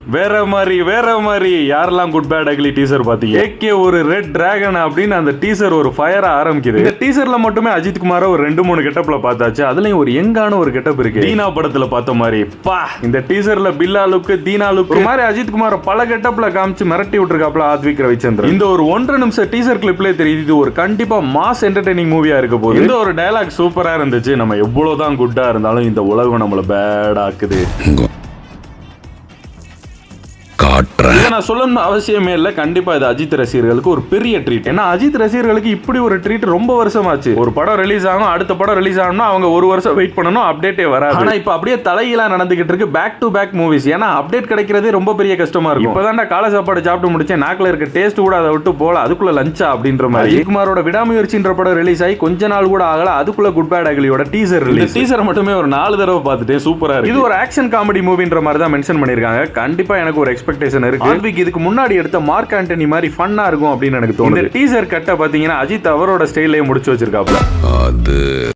வேற மாதிரி யாரெல்லாம் குட் பேட் அக்லி டீசர் பாத்தீங்க? ஏகே ஒரு ரெட் டிராகன் அப்படின்னு அந்த டீசர் ஒரு ஃபயர் ஆரம்பிக்குது. இந்த டீசர்ல மட்டுமே அஜித் குமார ஒரு 2-3 கெட்டப்ல பார்த்தாச்சு. அதுலயும் ஒரு யங்கான ஒரு கெட்டப் இருக்கு. தீனா படத்துல பார்த்த மாதிரி. இந்த டீசர்ல பில்லா லுக், தீனா லுக் மாதிரி அஜித் குமார பல கெட்டப்ல காமிச்சு மிரட்டி விட்டுருக்காப்ல ஆத்விக் ரவிச்சந்திரன். இந்த ஒரு 1.5 நிமிஷம் டீசர் கிளிப்ல தெரியுது இது ஒரு கண்டிப்பா மாஸ் என்டர்டெய்னிங் மூவியா இருக்க போகுது. இந்த ஒரு டயலாக் சூப்பரா இருந்துச்சு. நம்ம எவ்வளவுதான் குட்டா இருந்தாலும் இந்த உலகம் நம்மள பேட் ஆக்குது. நான் சொல்லணும் அவசியமே இல்ல. கண்டிப்பா இது அஜித் ரசிகர்களுக்கு ஒரு பெரிய ட்ரீட். ஏன்னா அஜித் ரசிகர்களுக்கு இப்படி ஒரு ட்ரீட் ரொம்ப வருஷமாச்சு. ஒரு படம் ரிலீஸ் ஆகும், அடுத்த படம் ரிலீஸ் ஆகணும்னா அவங்க ஒரு வருஷம் வெயிட் பண்ணணும், அப்டேட்டே வராது. ஆனா இப்ப அப்படியே தலையில நடந்துகிட்டு இருக்கு பேக் டு பேக் மூவிஸ். ஏன்னா அப்டேட் கிடைக்கிறதே ரொம்ப பெரிய கஷ்டமா இருக்கும். இப்பதான் காலை சாப்பாடு சாப்பிட்டு முடிச்சேன், நாக்குல இருக்க டேஸ்ட் கூட அதை விட்டு போல, அதுக்குள்ள லஞ்சா அப்படின்ற மாதிரி. அஜித் குமாரோட விடாமுயற்சின்ற படம் ரிலீஸ் ஆகி கொஞ்ச நாள் கூட ஆகல, அதுக்குள்ள குட் பேட் அக்லியோட டீசர் ரிலீஸ். டீசர் மட்டுமே ஒரு 4 தடவை பார்த்துட்டேன், சூப்பரா இருக்கு. இது ஒரு ஆக்ஷன் காமெடி மூவின்ற மாதிரி தான் மென்ஷன் பண்ணிருக்காங்க. கண்டிப்பா எனக்கு ஒரு எக்ஸ்பெக்டேஷன் இருக்கு. ஆத்விக் இதுக்கு முன்னாடி எடுத்த மார்க் ஆண்டனி மாதிரி ஃபன்னா இருக்கும் அப்படின்னு எனக்கு தோணுது. டீசர் கட்ட பாத்தீங்கன்னா அஜித் அவரோட ஸ்டைல்லே முடிச்சு வச்சிருக்காப்ல.